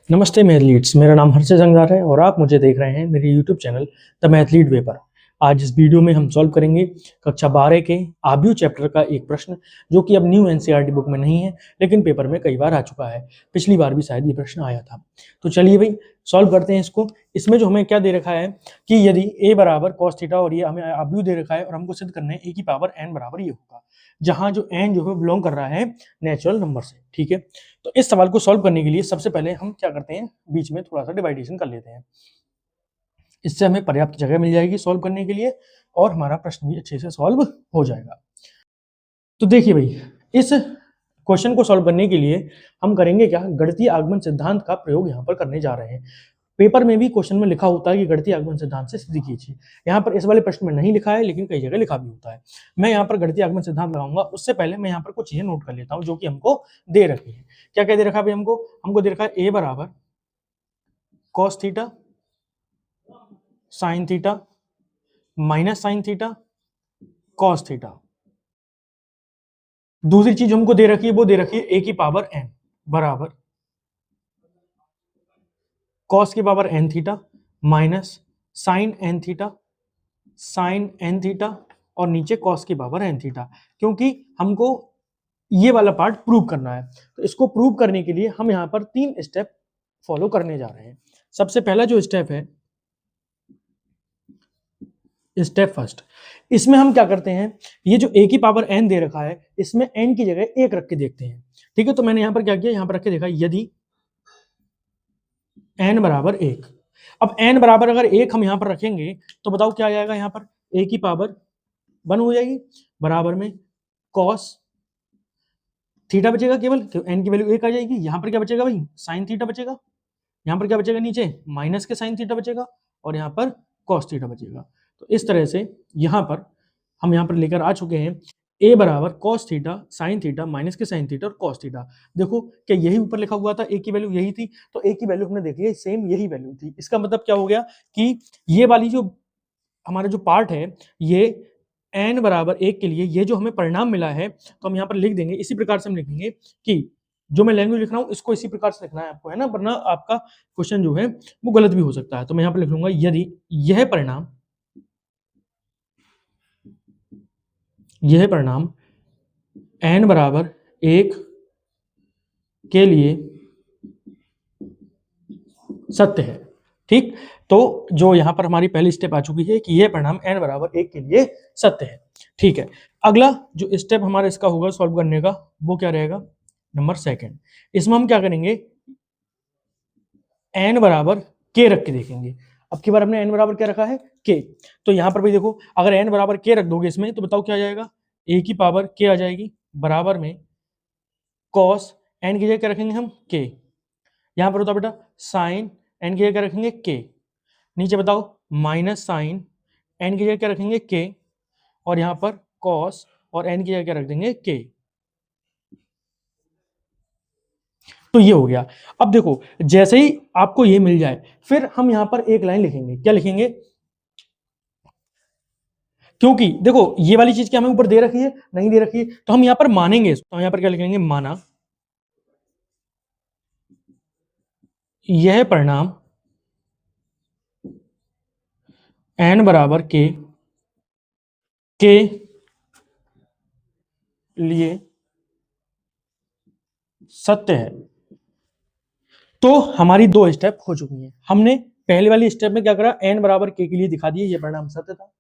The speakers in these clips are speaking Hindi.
नमस्ते मैथलीट्स, मेरा नाम हर्षद जंगदार है और आप मुझे देख रहे हैं मेरे यूट्यूब चैनल द मैथलीट वे पर। आज इस वीडियो में हम सॉल्व करेंगे कक्षा 12 के आव्यूह चैप्टर का एक प्रश्न जो कि अब न्यू एनसीईआरटी बुक में नहीं है लेकिन पेपर में कई बार आ चुका है। पिछली बार भी शायद ये प्रश्न आया था। तो चलिए भाई सॉल्व करते हैं इसको। इसमें जो हमें क्या दे रखा है कि यदि a बराबर कॉस थीटा और ये हमें आव्यूह दे रखा है और हमको सिद्ध करना है a की पावर n बराबर ये होगा, जहां जो n जो है बिलोंग कर रहा है नेचुरल नंबर से। ठीक है, तो इस सवाल को सॉल्व करने के लिए सबसे पहले हम क्या करते हैं, बीच में थोड़ा सा डिवाइडेशन कर लेते हैं। इससे हमें पर्याप्त जगह मिल जाएगी सॉल्व करने के लिए और हमारा प्रश्न भी अच्छे से सॉल्व हो जाएगा। तो देखिए भाई, इस क्वेश्चन को सॉल्व करने के लिए हम करेंगे क्या, गणितीय आगमन सिद्धांत का प्रयोग यहाँ पर करने जा रहे हैं। पेपर में भी क्वेश्चन में लिखा होता है कि गणितीय आगमन सिद्धांत से सिद्ध कीजिए। यहाँ पर इस वाले प्रश्न में नहीं लिखा है लेकिन कई जगह लिखा भी होता है। मैं यहाँ पर गणितीय आगमन सिद्धांत लगाऊंगा, उससे पहले मैं यहाँ पर कुछ चीजें नोट कर लेता हूँ जो कि हमको दे रखी है। क्या क्या दे रखा है हमको दे रखा है a बराबर cos theta sine theta minus sine theta cos theta. दूसरी चीज हमको दे रखी है, वो दे रखी है a की पावर n बराबर कॉस की power n theta minus sine n theta sine n theta और नीचे कॉस की पावर n थीटा, क्योंकि हमको ये वाला पार्ट प्रूव करना है। तो इसको प्रूव करने के लिए हम यहाँ पर 3 स्टेप फॉलो करने जा रहे हैं। सबसे पहला जो स्टेप है, स्टेप फर्स्ट, इसमें हम क्या करते हैं, ये जो a की पावर n दे रखा है इसमें n की जगह 1 रख के देखते हैं। ठीक है, तो मैंने यहाँ पर क्या किया, यहाँ पर रख के देखा यदि n बराबर 1। अब n बराबर अगर 1 हम यहाँ पर रखेंगे तो बताओ क्या आ जाएगा, यहाँ पर a की पावर 1 हो जाएगी बराबर में कॉस थीटा बचेगा केवल, तो n की वैल्यू 1 आ जाएगी। यहाँ पर क्या बचेगा भाई, साइन थीटा बचेगा। यहाँ पर क्या बचेगा, नीचे माइनस के साइन थीटा बचेगा और यहाँ पर कॉस थीटा बचेगा। तो इस तरह से यहाँ पर हम यहाँ पर लेकर आ चुके हैं a बराबर cos theta sine theta minus के साइन थीटा और कॉस थीटा। देखो क्या यही ऊपर लिखा हुआ था, a की वैल्यू यही थी, तो a की वैल्यू हमने देख लिया सेम यही वैल्यू थी। इसका मतलब क्या हो गया कि ये वाली जो हमारा जो पार्ट है, ये n बराबर 1 के लिए ये जो हमें परिणाम मिला है तो हम यहाँ पर लिख देंगे। इसी प्रकार से हम लिखेंगे कि जो मैं लैंग्वेज लिख रहा हूँ इसको इसी प्रकार से लिखना है आपको, है ना, वरना आपका क्वेश्चन जो है वो गलत भी हो सकता है। तो मैं यहाँ पर लिख लूंगा यदि यह परिणाम n बराबर 1 के लिए सत्य है। ठीक, तो जो यहाँ पर हमारी पहली स्टेप आ चुकी है कि यह परिणाम n बराबर 1 के लिए सत्य है। ठीक है, अगला जो स्टेप हमारा इसका होगा सॉल्व करने का वो क्या रहेगा, नंबर सेकंड। इसमें हम क्या करेंगे, n बराबर k रख के देखेंगे। अब की बार हमने n बराबर क्या रखा है, k। तो यहाँ पर भी देखो, अगर n बराबर k रख दोगे इसमें तो बताओ क्या आ जाएगा, a की पावर k आ जाएगी बराबर में कॉस n की जगह क्या रखेंगे हम, k। यहाँ पर होता बेटा साइन n की जगह क्या रखेंगे, k। नीचे बताओ माइनस साइन n की जगह क्या रखेंगे, k। और यहाँ पर कॉस और n की जगह क्या रख देंगे, k। तो ये हो गया। अब देखो जैसे ही आपको ये मिल जाए फिर हम यहाँ पर एक लाइन लिखेंगे। क्या लिखेंगे, क्योंकि देखो ये वाली चीज क्या हमें ऊपर दे रखी है, नहीं दे रखी है, तो हम यहाँ पर मानेंगे। तो हम यहाँ पर क्या लिखेंगे, माना यह परिणाम n बराबर के लिए सत्य है। तो हमारी 2 स्टेप हो चुकी हैं। हमने पहले वाली स्टेप में क्या करा, n बराबर k के लिए दिखा दिया ये परिणाम सत्य था,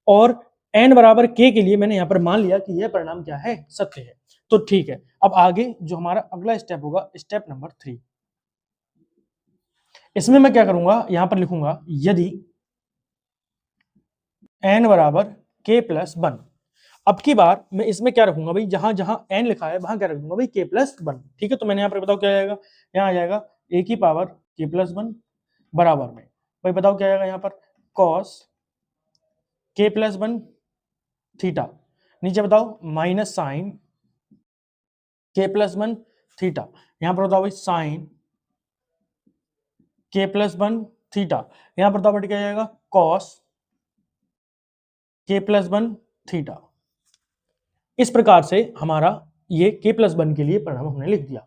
और n बराबर k के लिए मैंने यहाँ पर मान लिया कि यह परिणाम क्या है, सत्य है। तो ठीक है, अब आगे जो हमारा अगला स्टेप होगा, स्टेप नंबर 3। इसमें मैं क्या करूंगा, यहां पर लिखूंगा यदि n बराबर k प्लस 1। अब की बार मैं इसमें क्या रखूंगा भाई, जहां जहां n लिखा है वहां क्या रख दूंगा भाई, k प्लस 1। ठीक है, तो मैंने यहाँ पर बताओ क्या आएगा, यहाँ आ जाएगा a की पावर k प्लस 1 बराबर में भाई बताओ क्या आएगा, यहाँ पर कॉस k प्लस 1 थीटा। नीचे बताओ minus sine k plus 1 theta. यहाँ पर बताओ भाई साइन k प्लस 1 थीटा। यहाँ पर बताओ बेटा क्या आएगा, कॉस k प्लस 1 थीटा। इस प्रकार से हमारा ये k प्लस 1 के लिए परिणाम हमने लिख दिया।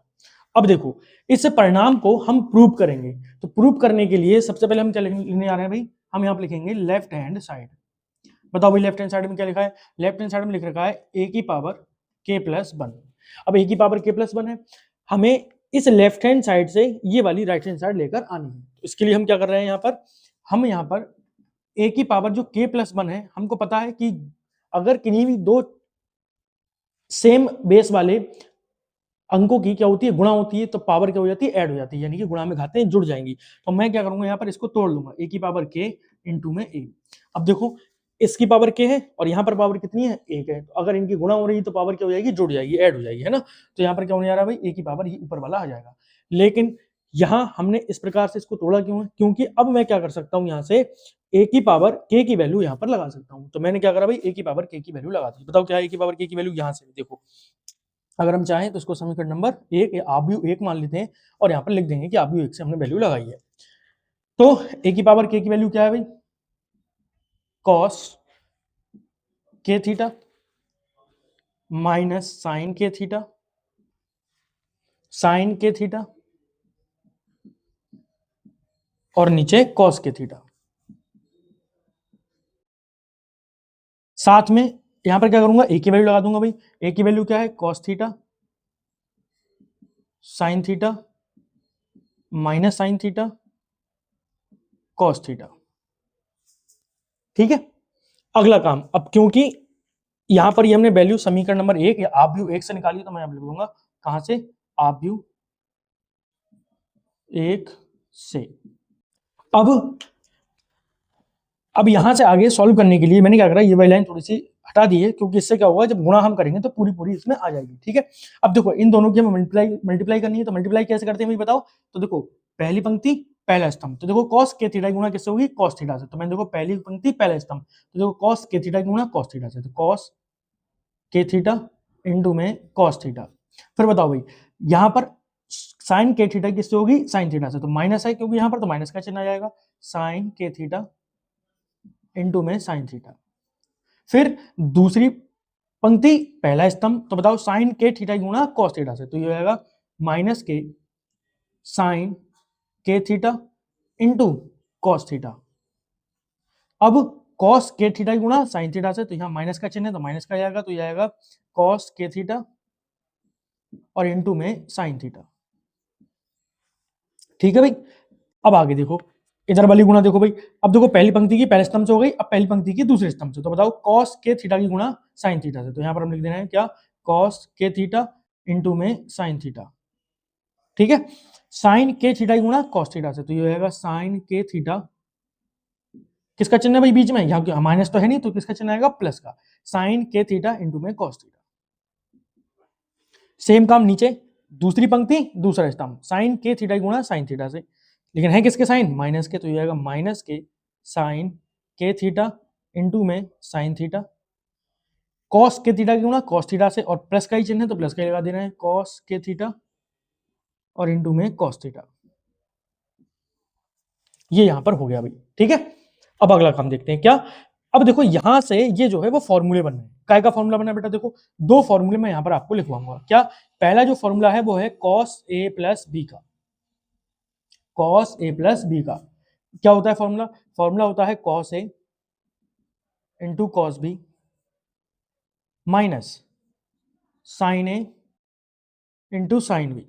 अब देखो इस परिणाम को हम प्रूव करेंगे, तो प्रूव करने के लिए सबसे पहले हम क्या लिखने आ रहे हैं भाई, हम यहाँ पे लिखेंगे लेफ्ट हैंड साइड। बताओ भाई लेफ्ट हैंड साइड में क्या लिखा है, लेफ्ट हैंड साइड में लिख रखा है a की पावर k प्लस 1। अब a की पावर k प्लस 1 है, हमें इस लेफ्ट हैंड साइड से ये वाली राइट हैंड साइड लेकर आनी है। इसके लिए हम क्या कर रहे हैं, यहाँ पर हम यहाँ पर a की पावर जो k प्लस 1 है, हमको पता है कि अगर किन्हीं भी दो सेम बेस वाले अंकों की क्या होती है, गुणा होती है, तो पावर क्या हो जाती है, ऐड हो जाती है, यानी कि गुणा में घातें जुड़ जाएंगी। तो मैं क्या करूंगा, यहाँ पर इसको तोड़ लूंगा, a की पावर k इंटू में a। अब देखो इसकी पावर k है और यहाँ पर पावर कितनी है, 1 है, तो अगर इनकी गुणा हो रही है तो पावर क्या हो जाएगी, जुड़ जाएगी, ऐड हो जाएगी, है ना। तो यहाँ पर क्या होने जा रहा है भाई, a की पावर ही ऊपर वाला आ जाएगा। लेकिन यहाँ हमने इस प्रकार से इसको तोड़ा क्यों है, क्योंकि अब मैं क्या कर सकता हूँ, यहाँ से a की पावर k की वैल्यू यहाँ पर लगा सकता हूँ। तो मैंने क्या करा भाई, a की पावर k की वैल्यू लगा दी। बताओ क्या है a की पावर k की वैल्यू, यहाँ से देखो अगर हम चाहें तो इसको समीकरण नंबर 1 या आव्यूह 1 मान लेते हैं और यहाँ पर लिख देंगे कि आव्यूह 1 से हमने वैल्यू लगाई है। तो a की पावर k की वैल्यू क्या है भाई, cos k theta minus sine k theta, sine k theta और नीचे cos k थीटा। साथ में यहां पर क्या करूंगा, a की वैल्यू लगा दूंगा भाई, a की वैल्यू क्या है, cos theta sine theta minus sine theta cos theta. ठीक है, अगला काम, अब क्योंकि यहां पर ये हमने वैल्यू समीकरण नंबर 1 या आव्यूह 1 से निकाली, तो मैं अब लिख दूंगा कहां से, आव्यूह 1 से। अब यहां से आगे सॉल्व करने के लिए मैंने क्या करा, ये वाली लाइन थोड़ी सी हटा दी है, क्योंकि इससे क्या होगा, जब गुणा हम करेंगे तो पूरी पूरी इसमें आ जाएगी। ठीक है, अब देखो इन दोनों की हमें मल्टीप्लाई करनी है, तो मल्टीप्लाई कैसे करते हैं भाई बताओ। तो देखो पहली पंक्ति पहला स्तंभ, तो देखो cos k थीटा गुणा किससे होगी, cos थीटा से। तो मैंने देखो पहली पंक्ति पहला स्तंभ, तो देखो cos k थीटा गुणा cos थीटा से, तो cos k थीटा इंटू में cos थीटा। फिर बताओ भाई यहाँ पर साइन k थीटा किससे होगी, साइन थीटा से, तो माइनस है क्योंकि यहाँ पर, तो माइनस का चिन्ह आ जाएगा, साइन k थीटा इंटू में साइन थीटा। फिर दूसरी पंक्ति पहला स्तंभ, तो बताओ साइन के थीटा गुणा कॉस थीटा से, तो ये हो जाएगा माइनस के साइन के थीटा इंटू कॉस थीटा। अब कॉस के थीटा गुणा साइन थीटा से, तो यहाँ माइनस का चिन्ह है तो माइनस का जाएगा, तो ये आएगा कॉस के थीटा और इंटू में साइन थीटा। ठीक है भाई, अब आगे देखो इधर वाली गुणा देखो भाई, अब देखो पहली पंक्ति की पहले स्तंभ से हो गई, अब पहली पंक्ति की दूसरे स्तंभ से, तो बताओ cos के थीटा की गुणा sin थीटा से, तो यहां पर हम लिख देना है क्या, cos के थीटा इंटू में sin थीटा। ठीक है, sin के थीटा की गुणा cos थीटा से, तो ये होगा sin के थीटा, किसका चिन्ह है भाई बीच में, यहाँ माइनस तो है नहीं, तो किसका चिन्ह आएगा, प्लस का, sin के थीटा इंटू में cos थीटा। सेम काम नीचे दूसरी पंक्ति दूसरा स्तंभ, sin के थीटा की गुणा sin थीटा से, लेकिन है किसके साइन, माइनस के, तो ये आएगा माइनस के साइन के थीटा इंटू में साइन थीटा, कॉस के थीटा की गुणा कॉस थीटा से, और प्लस का ही चिन्ह है तो प्लस का ही लगा देना है, कॉस के थीटा और इंटू में कॉस थीटा। ये यहां पर हो गया भाई। ठीक है, अब अगला काम देखते हैं क्या। अब देखो यहां से ये जो है वो फॉर्मूले बन रहे हैं, काय का फॉर्मूला बना है बेटा, देखो दो फॉर्मूले मैं यहां पर आपको लिखवाऊंगा। क्या, पहला जो फॉर्मूला है वो है कॉस ए प्लस बी का, कॉस ए प्लस बी का क्या होता है फॉर्मूला, फॉर्मूला होता है cos A into cos B minus sine A into sine B.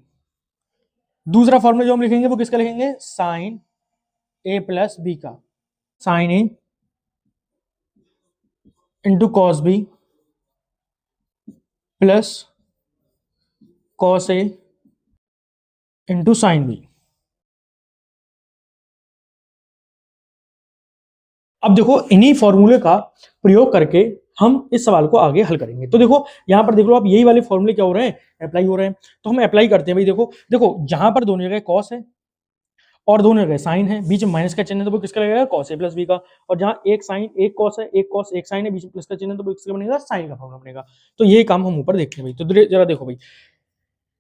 दूसरा फॉर्मूला जो हम लिखेंगे वो किसका लिखेंगे, साइन ए प्लस बी का, sine A into cos B plus cos A into sine B. अब देखो इन्हीं फॉर्मूले का प्रयोग करके हम इस सवाल को आगे हल करेंगे। तो देखो यहां पर देख लो आप, यही वाले फॉर्मूले क्या हो रहे हैं, अप्लाई हो रहे हैं, तो हम अप्लाई करते हैं भाई। देखो देखो जहां पर दोनों जगह कॉस है और दोनों जगह साइन है, बीच में माइनस का चिन्ह है, तो वो किसका लगेगा, कॉस ए प्लस बी का। और जहां एक साइन एक कॉस है, एक कॉस एक साइन है, बीच में प्लस का चिन्ह है, तो वो किसका बनेगा, साइन का फॉर्मूला बनेगा। तो ये काम हम ऊपर देखते हैं भाई। तो जरा देखो भाई,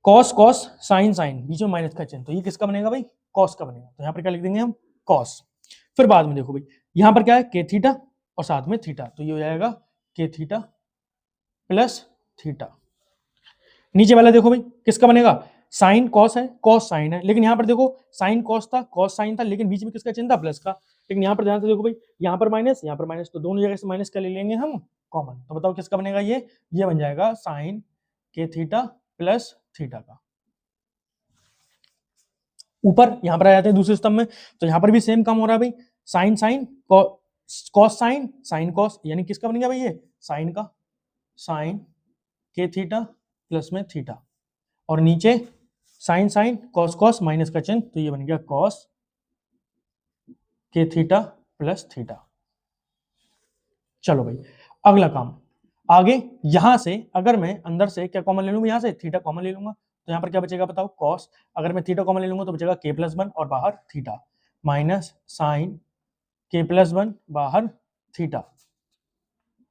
कॉस कॉस साइन साइन, बीच में माइनस का चिन्ह, तो ये किसका बनेगा भाई, कॉस का बनेगा। तो यहाँ पर क्या लिख देंगे हम, कॉस। फिर बाद में देखो भाई यहाँ पर क्या है, के थीटा और साथ में थीटा, तो ये हो जाएगा के थीटा प्लस थीटा। नीचे वाला देखो भाई किसका बनेगा, साइन कॉस है, कॉस साइन है, लेकिन यहाँ पर देखो साइन कॉस था, कॉस साइन था, लेकिन बीच में किसका चिन्ह था, प्लस का। लेकिन यहाँ पर ध्यान से देखो भाई, यहाँ पर माइनस, यहाँ पर माइनस, तो दोनों जगह से माइनस का ले लेंगे हम कॉमन। तो बताओ किसका बनेगा ये बन जाएगा साइन के थीटा प्लस थीटा का। ऊपर यहाँ पर आ जाते हैं दूसरे स्तंभ में, तो यहाँ पर भी सेम काम हो रहा है भाई, sine sine cos sine sine cos, यानी किसका बन गया भाई ये साइन का, साइन के थीटा प्लस में थीटा, और नीचे sine sine cos cos minus का चिन्ह, तो ये बन गया कॉस के थीटा प्लस थीटा। चलो भाई अगला काम, आगे यहां से अगर मैं अंदर से क्या कॉमन ले लूंगा, यहां से थीटा कॉमन ले लूंगा, तो यहाँ पर क्या बचेगा बताओ कॉस, अगर मैं थीटा कॉमन ले लूंगा तो बचेगा के प्लस 1 और बाहर थीटा, माइनस साइन के प्लस 1 बाहर थीटा,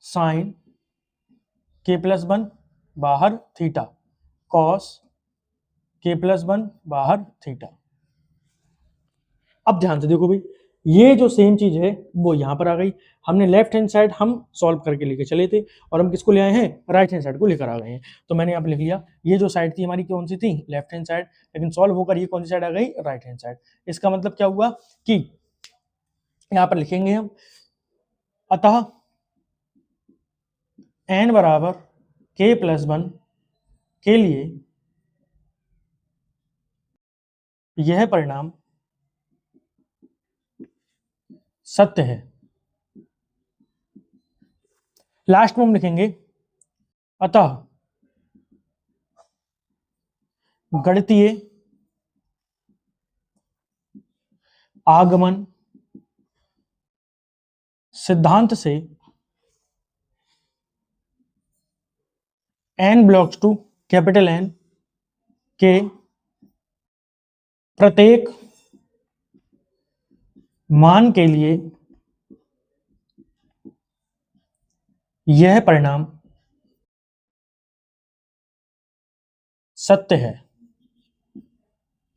साइन के प्लस 1 बाहर थीटा, कॉस के प्लस 1 बाहर थीटा। अब ध्यान से देखो भाई, ये जो सेम चीज है वो यहाँ पर आ गई, हमने लेफ्ट हैंड साइड हम सॉल्व करके लेके चले थे और हम किसको ले आए हैं, राइट हैंड साइड को लेकर आ गए हैं। तो मैंने यहाँ पे लिख लिया, ये जो साइड थी हमारी कौन सी थी, लेफ्ट हैंड साइड, लेकिन सॉल्व होकर ये कौन सी साइड आ गई, राइट हैंड साइड। इसका मतलब क्या हुआ कि यहाँ पर लिखेंगे हम, अतः n बराबर k प्लस 1 के लिए यह परिणाम सत्य है। लास्ट में हम लिखेंगे, अतः गणितीय आगमन सिद्धांत से n belongs to capital N के प्रत्येक मान के लिए यह परिणाम सत्य है।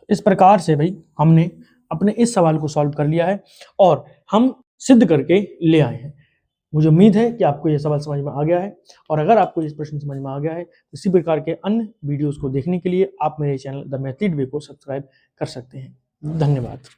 इस प्रकार से भाई हमने अपने इस सवाल को सॉल्व कर लिया है और हम सिद्ध करके ले आए हैं। मुझे उम्मीद है कि आपको यह सवाल समझ में आ गया है, और अगर आपको इस प्रश्न समझ में आ गया है तो इसी प्रकार के अन्य वीडियोस को देखने के लिए आप मेरे चैनल द मैथलीड वे को सब्सक्राइब कर सकते हैं। धन्यवाद।